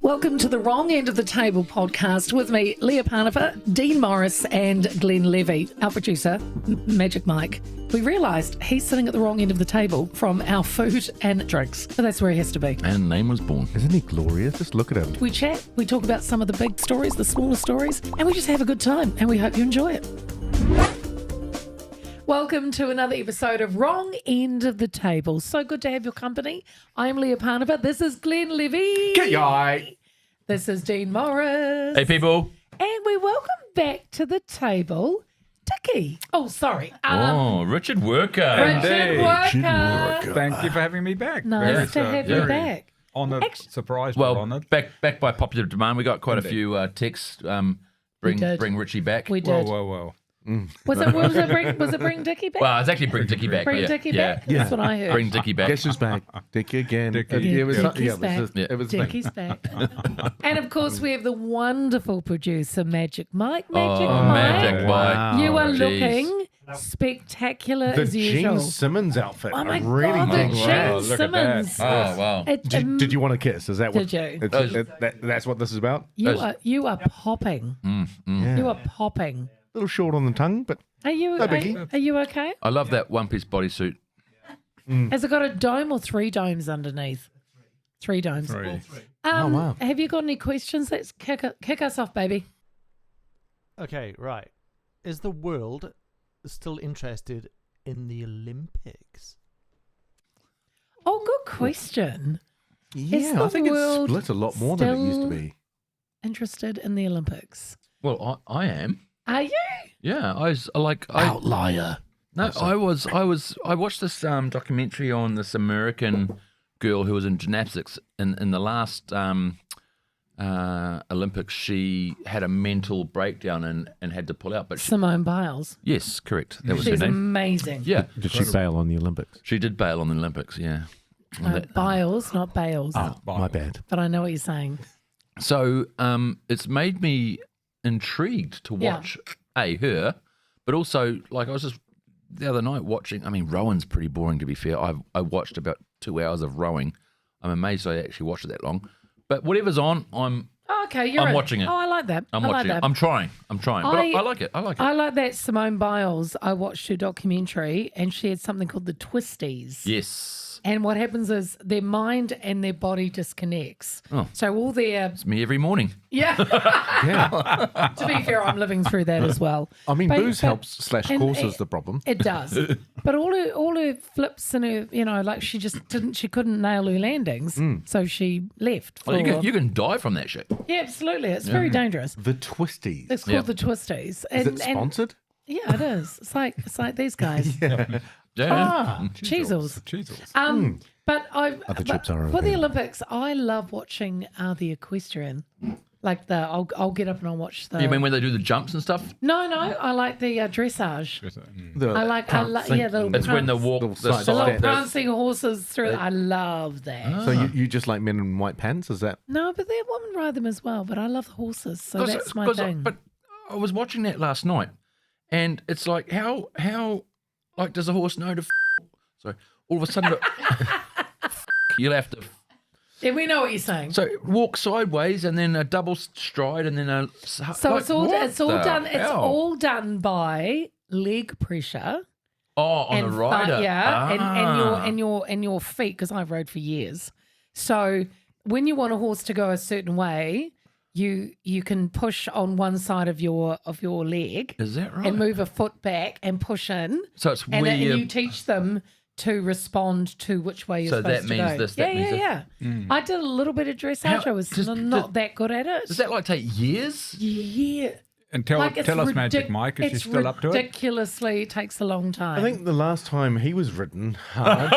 Welcome to the Wrong End of the Table podcast with me, Leah Parnifer, Dean Morris and Glenn Levy, our producer, Magic Mike. We realised he's sitting at the wrong end of the table from our food and drinks, but that's where he has to be. And name was born. Isn't he glorious? Just look at him. We chat, we talk about some of the big stories, the smaller stories, and we just have a good time, and we hope you enjoy it. Welcome to another episode of Wrong End of the Table. So good to have your company. I'm Leah Parnifer. This is Glenn Levy. G'day. This is Dean Morris. Hey, people. And we welcome back to the table, Dickie. Oh, sorry. Richard Worker. Richard Worker. Thank you for having me back. Nice to have you back. Honoured, surprised, but Well, honoured. back by popular demand. We got quite a few texts. Bring Richie back. We did. Whoa. Was it bring Dickie back? Well, it's actually bring Dickie back. Bring Dickie back? That's what I heard. Bring Dickie back. Guess who's back? Dickie again. Dickie. It was not, Dickie's back. it was Dickie's back. And of course, we have the wonderful producer, Magic Mike. Magic Mike. Mike. You are Jeez. looking spectacular the as usual. Gene Simmons outfit. Oh my I really God, the dig Gene that. Wow, look at that. Simmons. Oh, wow. Did you want to kiss? Is that what? Did you? That's what this is about. You are popping. Yeah. You are popping. A little short on the tongue, but Are you biggie. are you okay? I love that one-piece bodysuit. Has it got a dome or three domes underneath? Three domes. Three. Oh, wow. Have you got any questions? Let's kick us off, baby. Okay, right. Is the world still interested in the Olympics? Oh, good question. yeah, the I think it's world split a lot more than it used to be. Interested in the Olympics? Well, I am. Are you? Yeah, Outlier. No, I watched this documentary on this American girl who was in gymnastics. In the last Olympics, she had a mental breakdown and had to pull out. But Simone Biles. yes, correct. That was She's her name. amazing. Yeah, Did she bail on the Olympics? she did bail on the Olympics. Yeah. Biles, not Bales. Oh, my bad. But I know what you're saying. So it's made me intrigued to watch her, but also like I was just the other night watching. I mean, rowing's pretty boring to be fair. I watched about 2 hours of rowing. I'm amazed I actually watched it that long. But whatever's on, I'm Okay, I'm watching it. Oh, I like that. I'm I watching like it. that. I'm trying. But I like it. I like it. I like that Simone Biles. I watched her documentary and she had something called the twisties. Yes. And what happens is their mind and their body disconnects. Oh. So all their It's me every morning. yeah. Yeah. To be fair, I'm living through that as well. I mean, But- booze but- helps / and causes the problem. It does. But all her flips and her, like she couldn't nail her landings, so she left. Well, for- you can die from that shit. yeah, absolutely. It's very dangerous. The twisties. It's called Yeah. the twisties. Is it sponsored? Yeah, it is. It's like these guys. Yeah. Cheezels. Cheezels. But Other chips are for okay. the Olympics, I love watching the equestrian. Like I'll get up and I'll watch the. You mean when they do the jumps and stuff? No, I like the dressage. I like the little It's when they walk Little the side the little side. prancing horses through. I love that. So you just like men in white pants? Is that? No, but the women ride them as well. But I love the horses, so that's my thing. But I was watching that last night, and it's like how like does a horse know to? So all of a sudden, you'll have to. Yeah, we know what you're saying. So walk sideways, and then a double stride, and then a. So it's all done. It's all done by leg pressure. on the rider. And your feet, because I've rode for years. So when you want a horse to go a certain way, you can push on one side of your leg. Is that right? And move a foot back and push in. So it's and where you teach them to respond to which way you're So supposed that to means go. this, that means yeah. I did a little bit of dressage. I was not that good at it. Does that like take years? Yeah. And tell Like, it's us, Magic Mike, is she it's still up to it? ridiculously, it takes a long time. I think the last time he was ridden hard,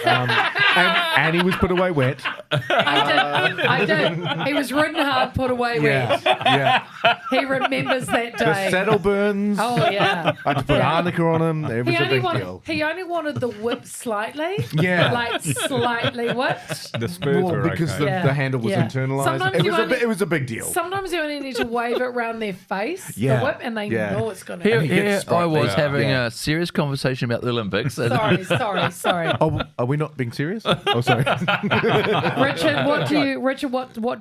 and he was put away wet. I did. He was ridden hard, put away wet. Yeah. He remembers that The day. saddle burns. Oh yeah. I had to put arnica on him. It was a big deal. He only wanted the whip slightly. Yeah. Like slightly whipped. The spurs Well, are because okay. Yeah. the handle was Yeah. internalized. Sometimes It you was only- it was a big deal. Sometimes you only need to wave it around their face release Yeah. the whip, and they Yeah. know it's going to. Here, he gets here struck I was there. having Yeah. a serious conversation about the Olympics. and- Sorry. Oh, are we not being serious? Oh, sorry. Richard, what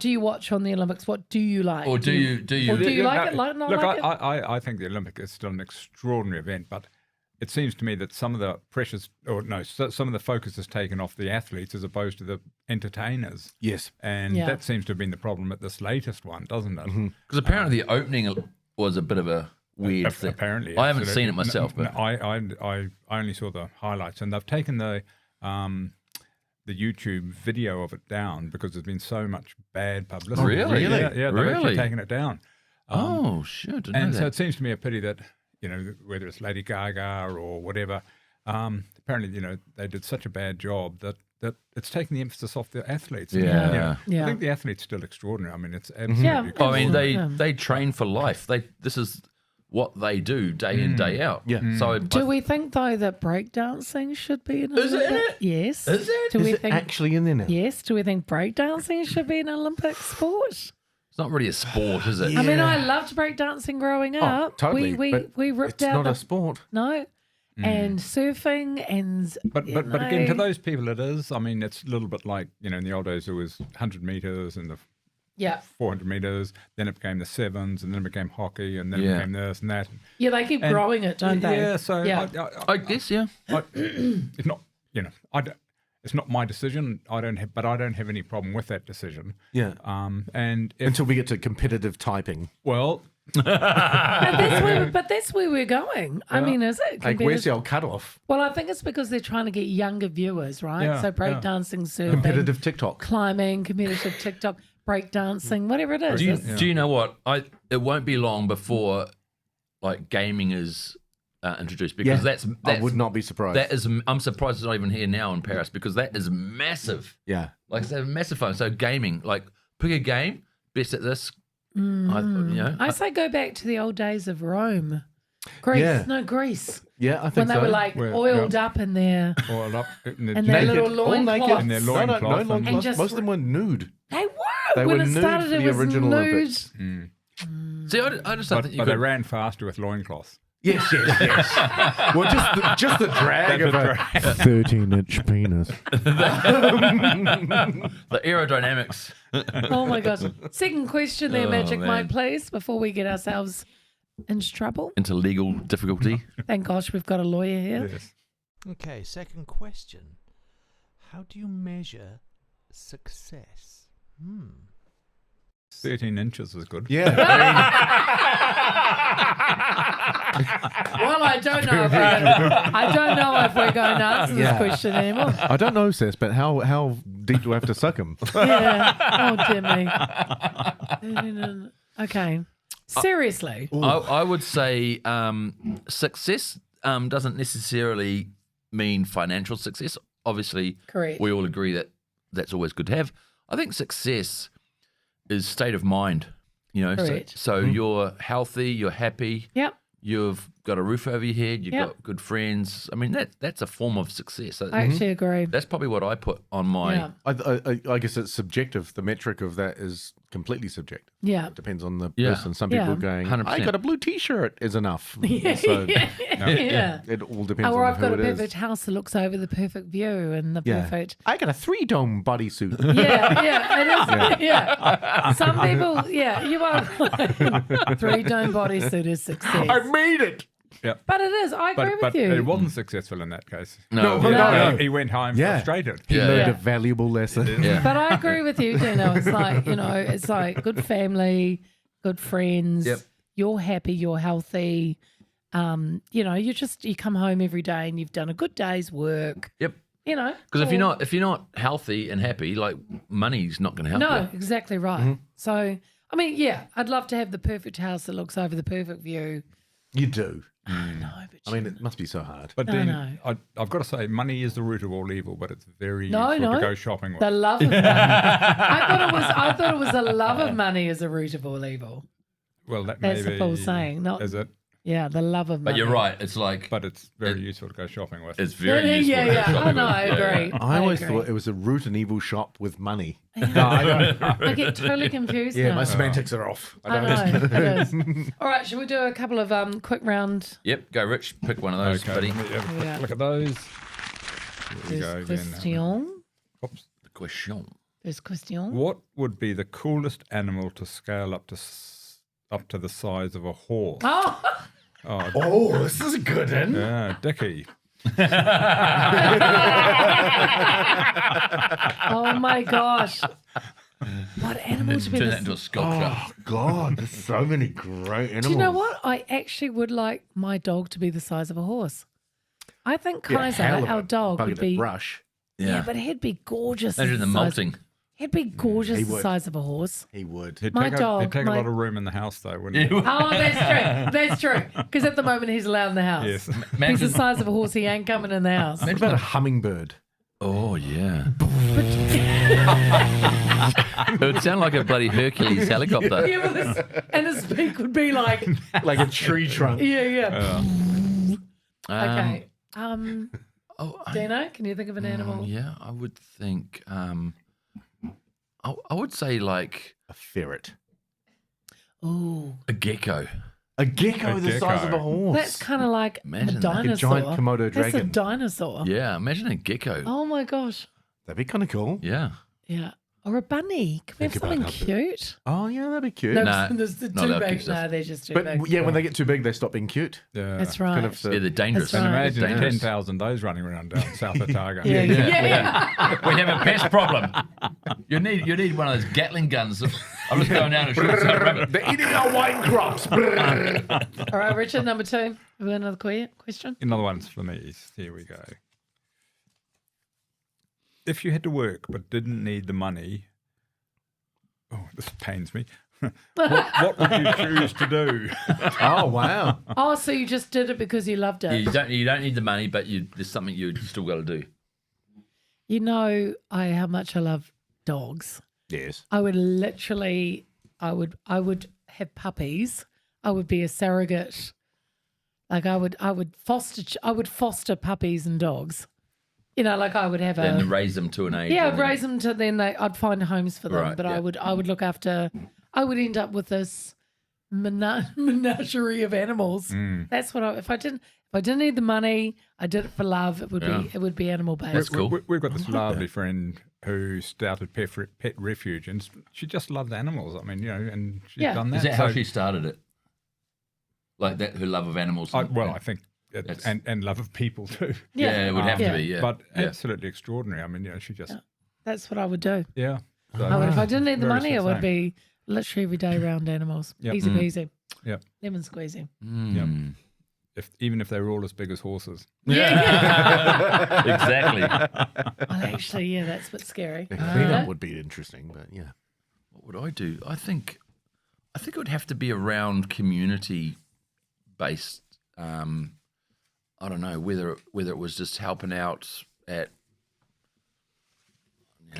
do you watch on the Olympics? What do you like? Or do you Or do you like it? Like not Look, like it? I think the Olympic is still an extraordinary event, but it seems to me that some of the pressures, some of the focus is taken off the athletes as opposed to the entertainers. Yes. And Yeah. that seems to have been the problem at this latest one, doesn't it? Because apparently the opening was a bit of a weird thing. Apparently, I haven't absolutely. seen it myself, but I only saw the highlights, and they've taken the YouTube video of it down because there's been so much bad publicity. Really? Yeah, they've Really? actually taken it down. oh shit! Didn't And know so that. it seems to me a pity that, whether it's Lady Gaga or whatever, apparently, they did such a bad job that it's taken the emphasis off the athletes. Yeah. Yeah. I think the athlete's still extraordinary. I mean, it's absolutely Yeah. crazy. I mean, Yeah. they train for life. This is what they do day in day out. Yeah. So Do we think though that breakdancing should be an Is it in Olympic? it? Yes. Is it? Do Is we it think? actually in there now? Yes. Do we think breakdancing should be an Olympic sport? it's not really a sport, is it? I mean, I loved breakdancing growing up. Totally. We ripped It's out not the a sport. no, and surfing and But you but again, to know, those people, it is. I mean, it's a little bit like in the old days there was 100 meters and the yeah, 400 meters. Then it became the sevens, and then it became hockey, and then it Yeah. became this and that. yeah, they keep And- growing it, don't they? Yeah. So Yeah. I guess, yeah. it's not. It's not my decision. I don't have any problem with that decision. Yeah. And if, Until we get to competitive typing. well, But that's where we're going. I mean, is it? Like, where's the old cutoff? Well, I think it's because they're trying to get younger viewers, right? Yeah, So yeah. breakdancing, surfing, Competitive TikTok. climbing, competitive TikTok, breakdancing, whatever it is. Do you know what? It won't be long before like gaming is introduced because that's I would not be surprised. that is. I'm surprised it's not even here now in Paris because that is massive. yeah. Like it's a massive phone. So gaming, like pick a game, best at this. I I say go back to the old days of Rome. Greece. Yeah. No, Greece. Yeah, I think When they so. were like Where- oiled up in their oiled up in the and their naked. little all naked. loincloths. In their No, loincloth no and- loincloths. And just Most of them were nude. They were. They when were it nude started, for it the was original nude. Olympics. See, I just don't But think you they could. ran faster with loincloths. Yes. Well, just the drag of That's a 13-inch penis. The aerodynamics. Oh my gosh. Second question there, Oh, Magic man. Mike, please, before we get ourselves into trouble. Into legal difficulty. Thank gosh we've got a lawyer here. Yes. Okay, second question. How do you measure success? 13 inches is good. Yeah. Well, I don't know if we're going to answer this Yeah. question anymore. I don't know, Sis, but how deep do I have to suck him? Yeah. Oh, dear me. Okay. Seriously. I would say success doesn't necessarily mean financial success. Obviously, Correct. we all agree that that's always good to have. I think success is state of mind. Correct. So you're healthy, you're happy, Yep. you've got a roof over your head, you've Yep. got good friends. I mean, that's a form of success. I actually agree. That's probably what I put on my. Yeah. I guess it's subjective. The metric of that is completely subjective. Yeah. It depends on the Yeah. person. Some people Yeah. are going, 100%. I got a blue T-shirt is enough. So Yeah. it all depends Or on I've who got a it is. perfect house that looks over the perfect view and the Yeah. perfect. I got a 3-dome bodysuit. Yeah, it is. Yeah. Some people, you are right. 3-dome bodysuit is success. made it. But it is. I agree But with you. it wasn't successful in that case. No, No. He went home Yeah. frustrated. He Yeah. learned Yeah. a valuable lesson. Yeah. But I agree with you, Dino. It's like, it's like good family, good friends. Yep. You're happy, you're healthy. You come home every day and you've done a good day's work. Yep. Because Because if you're not healthy and happy, like money's not going to help No, you. exactly right. So, I mean, I'd love to have the perfect house that looks over the perfect view. You do. No, but I mean, it must be so hard. But No, then no. I've got to say, money is the root of all evil, but it's very No, useful no. to go shopping with. the love of money. I thought it was the love of money is the root of all evil. Well, that That's may the full be- saying. Not, Is it? Yeah, the love of money. But you're right. It's like, But it's very useful to go shopping with. it's very useful. to go Yeah. shopping I know, with. I Yeah, agree. yeah. I always agree. thought it was a root and evil shop with money. I get totally confused Yeah, now. my semantics are off. I know, it is. All right, should we do a couple of quick round? Yep, go Rich. Pick one of those, Okay, buddy. let me have a quick Yeah. look at those. Here we go again. Question. Oops. The question. There's question. What would be the coolest animal to scale up to the size of a horse? Oh, Oh, Oh, this is a good one. yeah, Dickie. oh my gosh. What animal to be Turn that this? into a sculpture. Oh, God, there's so many great animals. Do you know what? I actually would like my dog to be the size of a horse. I think Yeah, Kaiser, hell of our a dog, bugger would to be. brush. Yeah, but he'd be gorgeous. Imagine as the size- molting. He'd be gorgeous He the would. size of a horse. He would. He'd My take, dog, he'd take my- a lot of room in the house, though, wouldn't he? Oh, that's true. That's true. Because at the moment he's allowed in the house. Yes. He's the Imagine, size of a horse. He ain't coming in the house. What about a hummingbird? oh, yeah. It would sound like a bloody Hercules helicopter. Yeah, but and his beak would be like, Like a tree trunk. yeah. Okay. Oh, Dino, can you think of an animal? yeah, I would think. I would say like A ferret. Oh, a gecko. A gecko A the size of a gecko. horse. that's kind of like Imagine a that. dinosaur. Like a giant Komodo That's a dragon. dinosaur. Yeah, imagine a gecko. Oh my gosh. That'd be kind of cool. Yeah. Yeah. Or a bunny. Can we have Think about something how cute? Oh, yeah, that'd be cute. No, Nah, there's the not too allowed big. cute stuff. No, they're just too But big. yeah, when they get too big, they stop being cute. Yeah. That's right. Kind of Yeah, they're dangerous. That's And right. imagine Dangerous. 10,000 of those running around down South Otago. Yeah, yeah. We have a pest problem. You need one of those Gatling guns. I'm just going down and shooting some rabbit. They're eating our wine crops. All right, Richard, number 2. Have we got another question? Another one's for me. Here we go. If you had to work but didn't need the money, oh, this pains me. what would you choose to do? Oh, wow. Oh, so you just did it because you loved it. You don't need the money, but there's something you still got to do. You know how much I love dogs. Yes. I would literally, I would have puppies. I would be a surrogate. Like I would foster puppies and dogs. You know, like I would have And raise them to an age. yeah, and I'd then- raise them to then I'd find homes for them. Right, but yeah. I would look after. I would end up with this menagerie of animals. That's what if I didn't need the money, I did it for love. It would be animal based. That's cool. We've got this lovely friend who started Pet Refuge, and she just loved animals. I mean, and she's Yeah. done that. Is that how So she started it? Like that, her love of animals. I and- think, That's- and love of people too. yeah, it would have Yeah. to be. Yeah, But yeah. absolutely extraordinary. I mean, she just, That's what I would do. yeah. So, I would, if I didn't need the very money, it would same. be literally every day round animals. Yep. Easy peasy. Yep. Lemon squeezy. Mm. Even if they were all as big as horses. Exactly. Well, actually, yeah, that's a bit scary. Cleanup would be interesting, but yeah. What would I do? I think it would have to be around community based. I don't know whether it was just helping out at.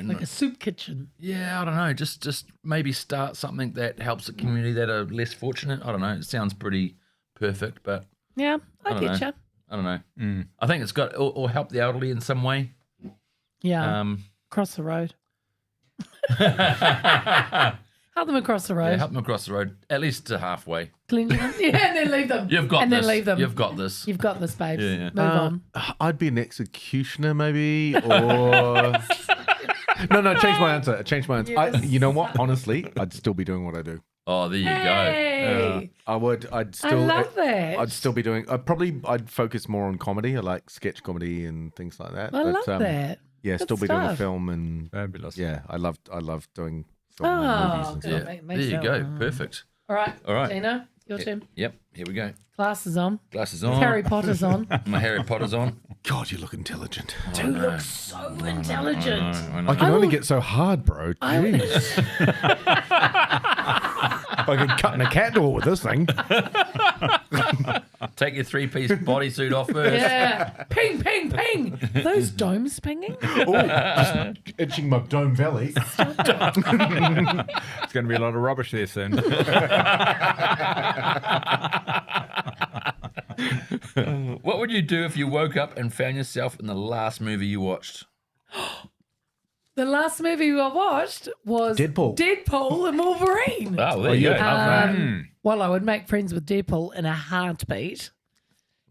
Like a soup kitchen. Yeah, I don't know. Just maybe start something that helps a community that are less fortunate. I don't know. It sounds pretty perfect, but Yeah, I don't get know. you. I don't know. I think it's got or help the elderly in some way. Yeah, cross the road. Help them across the road. Yeah, help them across the road, at least to halfway. Clean them. Yeah, and then leave them. You've got and this. then leave them. You've got this. You've got this, babes. Yeah, yeah. Move on. I'd be an executioner, maybe, or no. Change my answer. Yes. You know what? Honestly, I'd still be doing what I do. Oh, there you go. Hey, I would. I'd I still. love that. I'd still be doing. I'd focus more on comedy. I like sketch comedy and things like that. I but, love that. Yeah, Good still be doing a stuff. film and Fabulous. yeah, I love doing film and Oh, movies and good. stuff. Yeah. Make There you so. go. Perfect. All right. All right. Gina, your turn. Yep. Here we go. Glasses on. Glasses on. Harry Potter's on. My Harry Potter's on. God, you look intelligent. Dude looks so intelligent. I can only get so hard, bro. Jeez. I can cut in a cat door with this thing. Take your 3-piece bodysuit off first. Yeah. Ping, ping, ping. Are those domes pinging? Oh, just itching my dome valley. It's going to be a lot of rubbish there soon. What would you do if you woke up and found yourself in the last movie you watched? The last movie I watched was Deadpool and Wolverine. Oh, there you go. Well, I would make friends with Deadpool in a heartbeat,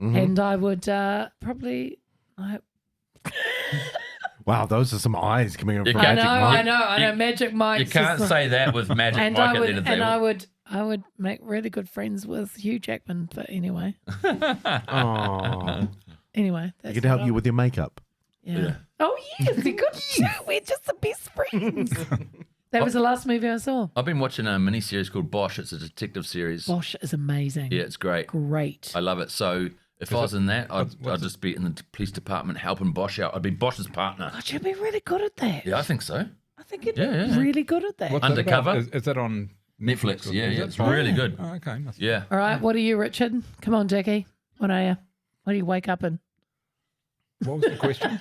and I would probably. Wow, those are some eyes coming in from I Magic know, Mike. I know. Magic Mike. You can't say that with Magic And Mike I at would, the end of the and day. I would make really good friends with Hugh Jackman. But anyway, Oh, anyway, he can help you with your makeup. Yeah. Oh yes, a good show. We're just the best friends. That was the last movie I saw. I've been watching a miniseries called Bosch. It's a detective series. Bosch is amazing. Yeah, it's great. Great. I love it. So if I was in that, I'd just be in the police department helping Bosch out. I'd be Bosch's partner. God, you'd be really good at that. Yeah, I think so. I think you'd be Yeah. really good at that. What's that Undercover? about? Is that on Netflix. or- Yeah, is yeah. that It's right? really good. Oh, okay. Must- Yeah. All right, what are you, Richard? Come on, Jackie. What are you? What do you wake up in? What was the question?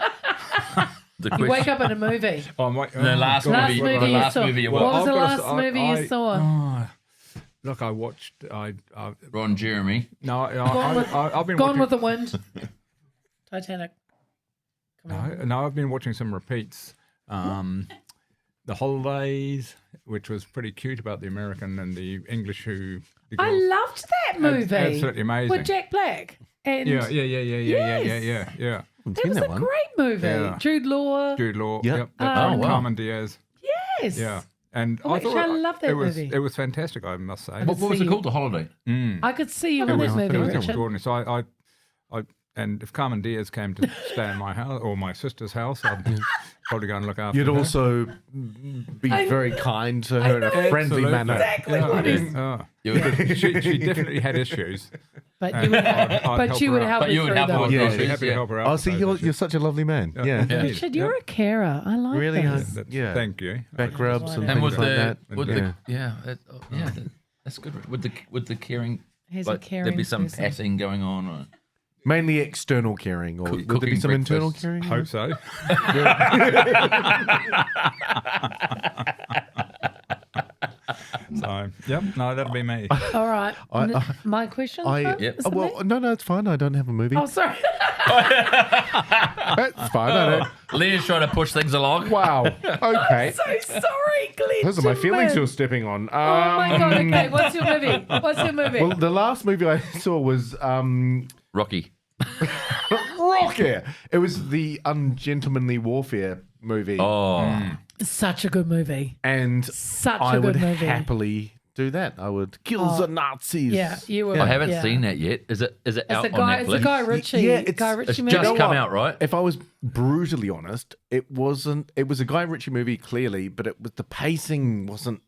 The You question. wake up in a movie. Oh, my, The last God. Last movie- movie the you last saw. movie you What was I've the got to last s- movie you saw? Look, I watched. Ron Jeremy. Gone with- I've been Gone watching, with the Wind. Titanic. Come on. No, I've been watching some repeats. The Holidays, which was pretty cute about the American and the English the I girls. loved that movie. Absolutely amazing. With Jack Black. And Yeah. Yes. I've It seen was that a one. great movie. Yeah. Jude Law. Jude Law. Yeah. Yep. Oh, wow. Carmen Diaz. Yes. Yeah. And Oh, I thought actually, I love that it was movie. it was fantastic. I must say. What was see it you. called? The Holiday. I could see you It in was, that movie, it was Richard. extraordinary. So I and if Carmen Diaz came to stay in my house or my sister's house, I'd probably go and look after You'd her. also be very kind to her in a friendly Absolutely. manner. Exactly Yeah, what I is- mean, You would- she definitely had issues. But you would, I'd but help you her would out. help But me you would through help her those. with Yeah. I'd groceries. be happy to help her out. Oh, with see, those you're such a lovely man. Yeah. Yeah. Richard, you're a carer. I like Really this. is. issues. Yeah. Thank you. Back rubs and And things with like the that. with Yeah. that's good. With the caring, He's a like caring there'd be some person. patting going on. Or, Mainly external caring, or would there be cooking some internal breakfast. caring? Hope so. So, yep, no, that'll be me. All right. I- My question? Yep. Is it Well, me? no, it's fine. I don't have a movie. Oh, sorry. That's fine. I don't. Leah's trying to push things along. Wow. Okay. So sorry, Glenn. Those are my feelings Jim. you're stepping on. Oh my God. Okay. What's your movie? What's your movie? Well, the last movie I saw was Rocky. Rocket. It was the Ungentlemanly Warfare movie. Oh, Such a good movie. And Such I a would good movie. happily do that. I would kill the Nazis. Yeah, you were. I haven't yeah. seen that yet. Is it It's out a on guy. Netflix? It's a Guy Ritchie. Yeah, it's- Guy Ritchie It's movie. just know come what? out, right? If I was brutally honest, it wasn't. It was a Guy Ritchie movie, clearly, but it was the pacing wasn't.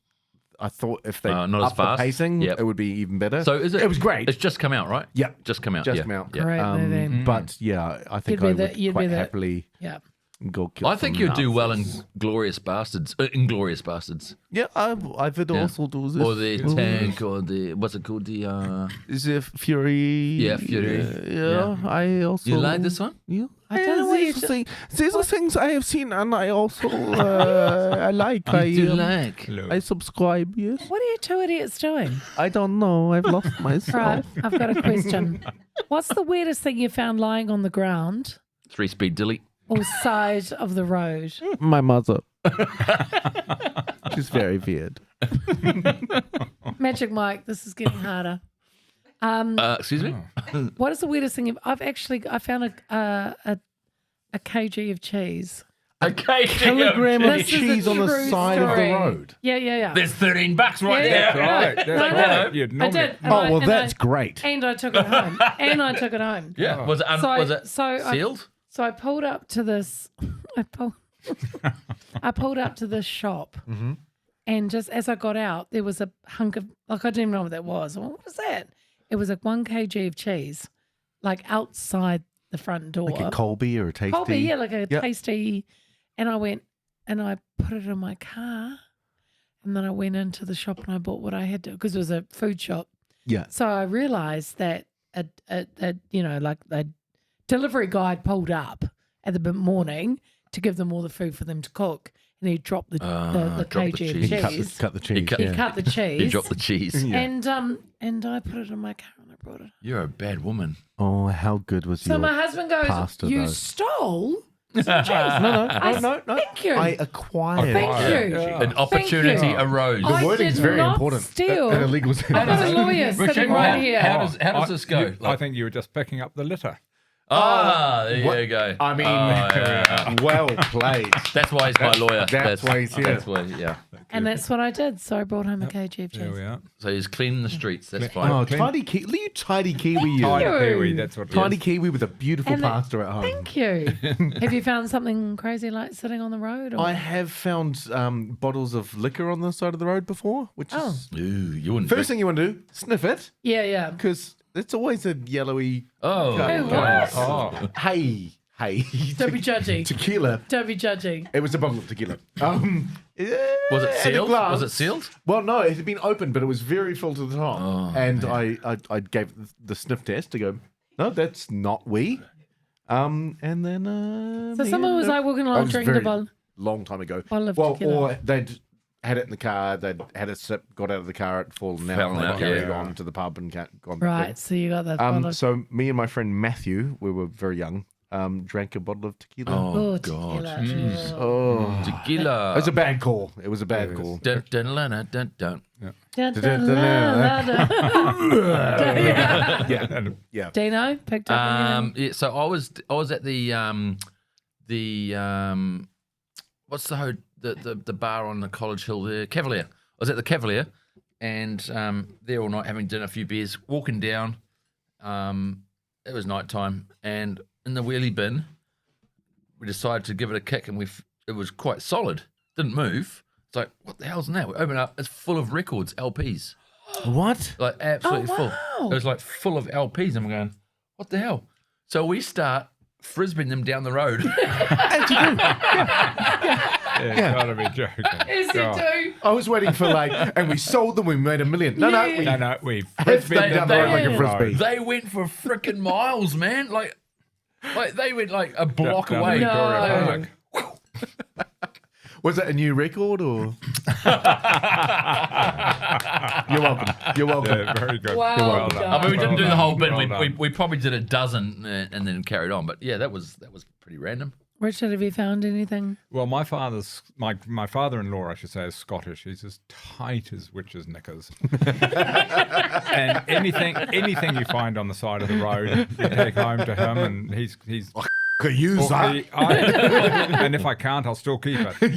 I thought if they not as upped the fast? pacing, Yep. it would be even better. So is it? It was great. It's just come out, right? Yeah. just come out. Just yeah. come out. Yeah. Great movie. But yeah, I think You'd I be would the- you'd quite be the- happily Yeah. go kill. I think some you'd do well in Nazis. Glorious Bastards. Inglorious Bastards. Yeah, I would also do this. Or the tank, or the what's it called? The Is it Fury? Yeah, Fury. Yeah, I also. you like this one? Yeah. I don't know what you These are things I have seen, and I also I like. I like? I subscribe. Yes. What are you two idiots doing? I don't know. I've lost myself. Right. I've got a question. What's the weirdest thing you found lying on the ground 3-speed delete. or side of the road? My mother. She's very weird. Magic Mike, this is getting harder. Excuse me. What is the weirdest thing? I found a kg of cheese. A Kilogram of This is a cheese on the true side of the story. road. Yeah. There's $13 right Yeah, there. yeah. Right. That's No, right. no. You'd I normally- did. And Oh I- well, and that's I, great. And I took it home. Yeah. Was it? Was it sealed? So I pulled up to this. I pulled up to this shop, and just as I got out, there was a hunk of I didn't even know what that was. I went, what is that? It was like 1 kg of cheese, like outside the front door. Like a Colby or a Tasty. Colby, yeah, like a Yep. tasty. And I went and I put it in my car, and then I went into the shop and I bought what I had to because it was a food shop. Yeah. So I realised that a delivery guy had pulled up at the morning to give them all the food for them to cook, and he dropped the dropped the kg cheese. of cheese. Cut the cheese. cut- He yeah. cut the cheese. You dropped the cheese. Yeah. And I put it in my car and I brought it. You're a bad woman. Oh, how good was So your my husband goes, pasta, you though?" stole? No. Thank you. I acquired. Thank you. An opportunity you. arose. I Wording's did very not important. steal. In a legal sense. I've got a lawyer sitting right here. How does this go? I think you were just picking up the litter. There What- you go. I mean, yeah. well played. That's why he's my lawyer. That's why he's here. That's why, yeah. And that's what I did. So I brought home a kg of There cheese. we are. So he's cleaning the streets. That's fine. Oh, tidy Kiwi. You tidy Kiwi, you. Tidy you. Kiwi, that's what it Tidy is. Kiwi with a beautiful And pasta at home. Thank you. Have you found something crazy like sitting on the road? Or? I have found bottles of liquor on the side of the road before, which Oh. is Ooh, you wouldn't first drink. thing you want to do, sniff it, Yeah. because it's always a yellowy. Oh, Oh, what? Oh, Hey, Don't be judgy. tequila. Don't be judging. It was a bottle of tequila. was it and a sealed? glass. Was it sealed? Well, no, it had been open, but it was very full to the top. Oh, and I gave the sniff test to go, no, that's not we. And then So me someone and was like walking I along was drinking a very bottle. long time ago. Bottle of well, tequila. or they'd had it in the car, they'd had a sip, got out of the car, it fallen out, Fallen and out, they carried yeah. on to the pub and gone Right. back So you got that there. bottle. of- So me and my friend Matthew, we were very young, drank a bottle of tequila. Oh, Oh, God. tequila. Oh. Tequila. It was a bad call. It was a bad call. Dun, dun, dun, dun, dun, dun. Dun, dun, la, la, la. Yeah, and yeah. Dino picked up. anything? Yeah, so I was at the what's the bar on the College Hill there? Cavalier. I was at the Cavalier, and there all night having dinner, a few beers, walking down. It was night time, and in the wheelie bin, we decided to give it a kick, and it was quite solid. Didn't move. It's like, what the hell's in that? We open it up. It's full of records, LPs, What? like absolutely Oh, full. wow. It was like full of LPs, and we're going, what the hell? So we start frisbeeing them down the road. yeah, gotta be joking. Yes, you God. do. I was waiting for and we sold them, we made $1 million. No, Yeah. we No, we Heads frisbeed down them the road down like a the frisbee. road. They went for freaking miles, man. Like they went like a block Down away. Victoria No. Park. Was that a new record or? You're welcome. You're welcome. Yeah, very good. Wow. Well done. I mean, we didn't do the whole bit. Well We, done. we probably did a dozen and then carried on. But yeah, that was pretty random. Richard, have you found anything? Well, my father-in-law, I should say, is Scottish. He's as tight as witches' knickers. And anything you find on the side of the road, you take home to him, and he's Could use that. and if I can't, I'll still keep it. So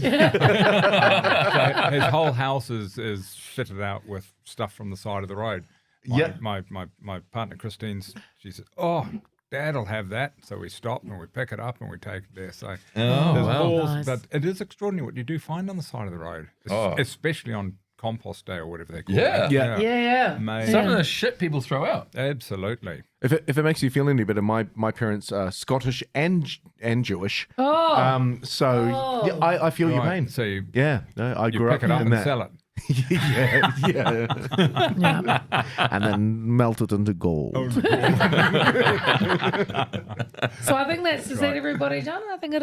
his whole house is fitted out with stuff from the side of the road. Yeah. My partner Christine's, she said, "Oh, Dad'll have that." So we stop and we pick it up and we take it there. So there's wow. all- Nice. but it is extraordinary what you do find on the side of the road, Oh. especially on compost day or whatever they call Yeah. it. Yeah. Yeah. Amazing. Some of the shit people throw out. Absolutely. If it makes you feel any better, my parents are Scottish and Jewish. Oh. So yeah, I feel your Right. pain. So you Yeah, no, I grew pick up it up in and that. sell it. yeah. Yeah. And then melt it into gold. So I think is that everybody done? I think it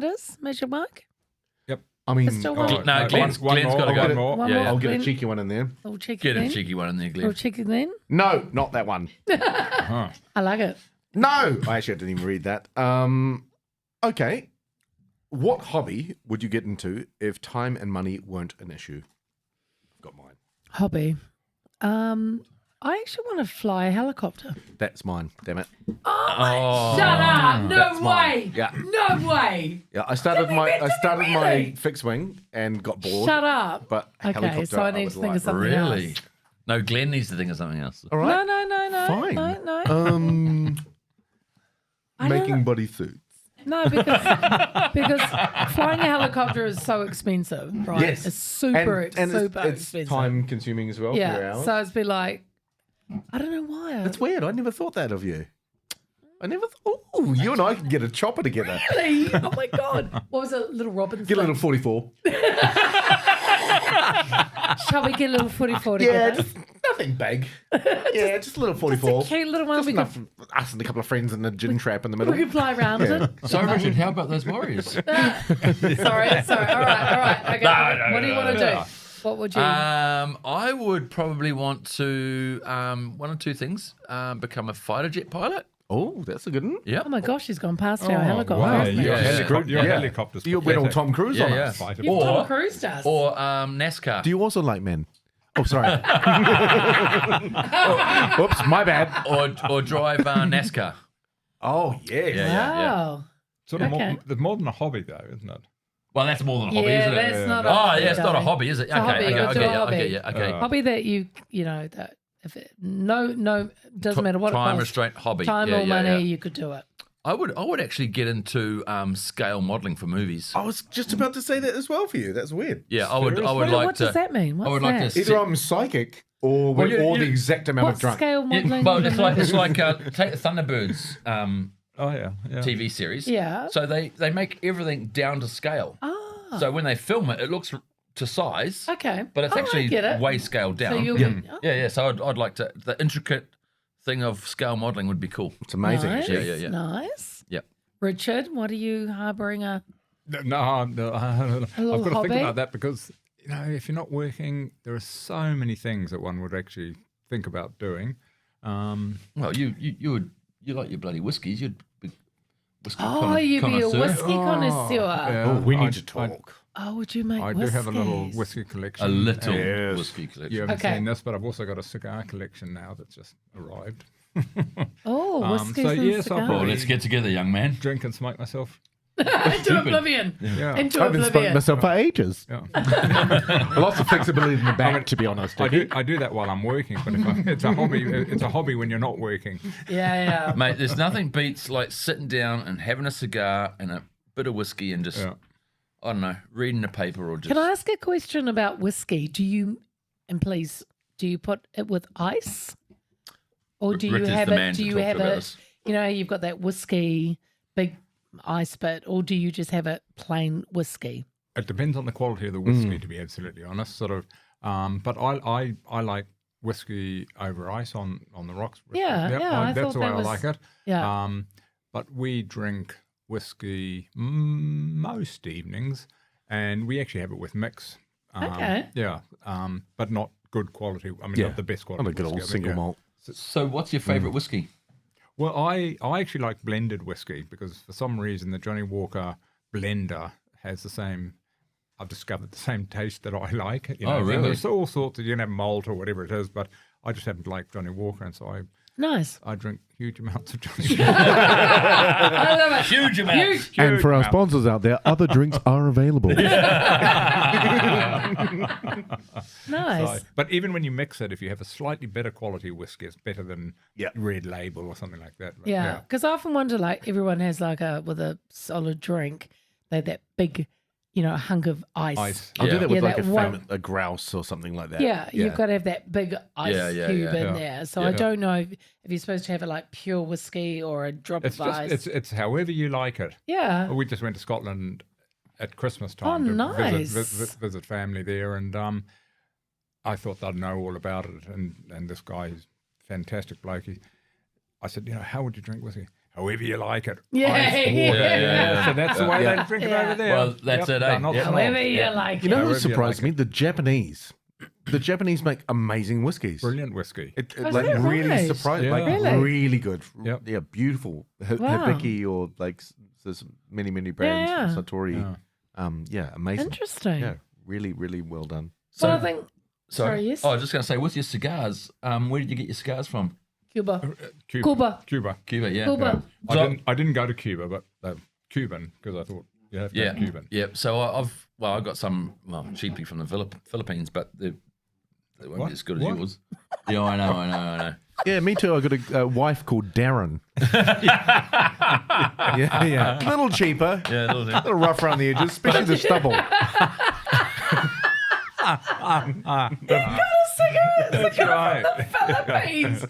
is. Measure Mike. I mean, It's still I'll, one. No, Glenn's one got to more, go. one more. One Yeah, more. yeah. get a Glenn. cheeky one in there. Little cheeky Get a Glenn. cheeky one in there, Little Glenn. cheeky Glenn. No, not that one. Huh. I like it. No, I actually didn't even read that. Okay. What hobby would you get into if time and money weren't an issue? I've got mine. Hobby. I actually want to fly a helicopter. That's mine. Damn it. Oh, Shut up! No that's way! mine. Yeah. No way! Yeah, I started Did we my really? fixed wing and got bored. Shut up! But Okay, helicopter, so I need was to think like, of something really? else. No, Glenn needs to think of something else. All right. No. Fine. No. I don't- Making bodysuits. No, because flying a helicopter is so expensive, right? Yes. It's super it's expensive. time consuming as well for your Yeah. hours. So it's be like, I don't know why. That's weird. I never thought that of you. I never thought, oh, you and I can get a chopper together. Really? Oh my god! What was it, Little Robinson? Get a little 44. Shall we get a little 44 Yeah, together? just nothing big. Yeah, just a little 44. Just a cute little one. Just We enough could, for us and a couple of friends in a gin trap in the middle. we could fly around Yeah. it. So, Richard, how about those Warriors? Sorry. All right. Okay. No, what do you want to do? What would you? I would probably want to one or two things: become a fighter jet pilot. Oh, that's a good one. Yeah. Oh my gosh, he's gone past our Oh, helicopter. wow. hasn't he? Your, Yeah. your Yeah. helicopter's You went all pathetic. Tom Cruise Yeah, on yeah. us. Fighter You've Or- Tom Cruise does. Or NASCAR. Do you also like men? Oh, sorry. Whoops, my bad. or drive NASCAR. Oh, yes. Yeah. wow. Sort of Okay. more than a hobby, though, isn't it? Well, that's more than a hobby, Yeah, isn't it? that's not a Oh, hobby, yeah, it's not a darling. hobby, is it? It's a hobby. Okay, You've got to do a okay, hobby. okay, yeah, okay. Hobby that you know, that if it, no, doesn't matter what Time it costs. restraint hobby. Time Yeah, or yeah, money, yeah. you could do it. I would actually get into scale modeling for movies. I was just about to say that as well for you. That's weird. Yeah, I would What, like what to. does that mean? What's I would that? like to. Either I'm psychic or Well, we're you- all you- the exact amount What of drunk. scale modelling? Well, do it's you like mean? take the Thunderbirds Oh, yeah. TV series. Yeah. So they make everything down to scale. Ah, So when they film it, it looks to size. okay. But it's Oh, I actually get it. way scaled down. So you'll yeah. be, oh, Yeah. So I'd like to. The intricate thing of scale modeling would be cool. It's amazing. nice, actually. Yeah. nice. Yep. Richard, what are you harboring a? No, I've got little to think hobby? about that because, if you're not working, there are so many things that one would actually think about doing. Well, you like your bloody whiskies. You'd be whiskey Oh, you'd be a connoisseur. whiskey connoisseur. Yeah, Oh, we I- need to talk. Oh, would you make I do have a little whiskies? whiskey collection. A little Yes. whiskey collection. You haven't Okay. seen this, but I've also got a cigar collection now that's just arrived. Oh, whiskies so and yes, I'll cigars. Well, let's get together, young man. Drink and smoke myself. Into oblivion. Yeah. Into I haven't spoken oblivion. myself for ages. Yeah. Lots of flexibility in the back, to be honest. I do that while I'm working, but it's a hobby. It's a hobby when you're not working. Yeah. Mate, there's nothing beats like sitting down and having a cigar and a bit of whiskey and just, Yeah. I don't know, reading a paper or just. Can I ask a question about whiskey? Do you put it with ice? Or do you Richard's have the it? man Do to you talk have about it? this. You've got that whiskey big ice bit, or do you just have it plain whiskey? It depends on the quality of the whiskey, to be absolutely honest. Sort of, but I like whiskey over ice on the rocks. Yeah, I that's thought the way that I was- like it. Yeah. But we drink whiskey most evenings, and we actually have it with mix. Okay. Yeah, but not good quality. I mean, Yeah. not the best quality. Not a good old whiskey, single yeah. malt. So, what's your favourite whiskey? Well, I actually like blended whiskey because for some reason the Johnny Walker blender has the same. I've discovered the same taste that I like. Oh, really? There's all sorts of malt or whatever it is, but I just happen to like Johnny Walker, and so Nice. I drink huge amounts of Johnny Walker. I love it. Huge amount. Huge. And for our sponsors out there, other drinks are available. Nice. But even when you mix it, if you have a slightly better quality whiskey, it's better than Yeah. Red Label or something like that. But Yeah, because I often wonder, like, everyone has with a solid drink, they have that big, hunk of ice. Ice. I'll do that with Yeah, like that a, one- a grouse or something like that. Yeah, you've got to have that big ice Yeah, cube in yeah. there. So I don't know if you're supposed to have it like pure whiskey or a drop It's of ice. just it's however you like it. Yeah. We just went to Scotland at Christmas time to nice. visit family there, and I thought they'd know all about it. And this guy, he's a fantastic bloke. I said, how would you drink whiskey? However you like it. Yeah, Ice, water. yeah. So that's the way they drink it Yeah. over there. Well, that's it, eh? They're not Yeah. snobs. However you like You know it. what However you surprised like me? The Japanese. The Japanese make amazing whiskies. Brilliant whiskey. It Is like that really right? surprised, Yeah. like Really? really good. Yep. Yeah, beautiful. Wow. Hibiki or like there's many brands. Yeah. Satori. Yeah. Amazing. Interesting. Yeah, really well done. So I think Sorry, yes? Oh, I was just going to say, with your cigars, where did you get your cigars from? Cuba. Cuba. Cuba. Cuba, yeah. Cuba. I didn't go to Cuba, but Cuban because I thought you have to Yeah, go Cuban. yeah. So I got some cheaply from the Philippines, but they won't What? be as good as What? yours. Yeah, I know. Yeah, me too. I got a wife called Darren. yeah. A little cheaper. Yeah, A little rough around the edges, especially the stubble. That's right. Philippines.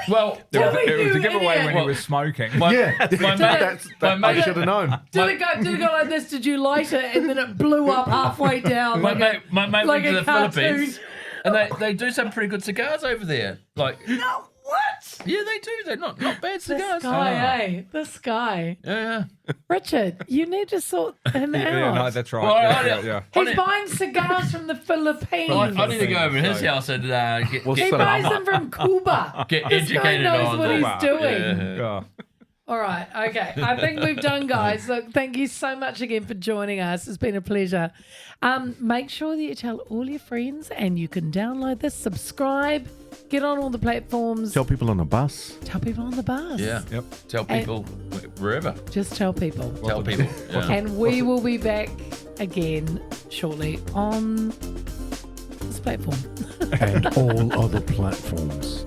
well, It was me, a you giveaway idiot. when he was smoking. Yeah, my that's my I mate- should have known. Did it go like this? Did you light it and then it blew up halfway down? my like mate like went to a the cartoon. Philippines, and they do some pretty good cigars over there. Like, No, what? Yeah, they do. They're not bad This cigars. guy, eh? This guy. Yeah. Richard, you need to sort him out. Yeah, no, that's right. Well, yeah. He's buying cigars from the Philippines. I need to go over to his house and get He buys them from Cuba. Get This guy educated knows on what them. he's doing. Yeah. All right, okay. I think we've done, guys. Look, thank you so much again for joining us. It's been a pleasure. Make sure that you tell all your friends, and you can download this, subscribe, get on all the platforms. Tell people on the bus. Tell people on the bus. Yeah. Yep. Tell people wherever. Just tell people. Tell people. Yeah. And we will be back again shortly on this platform. And all other platforms.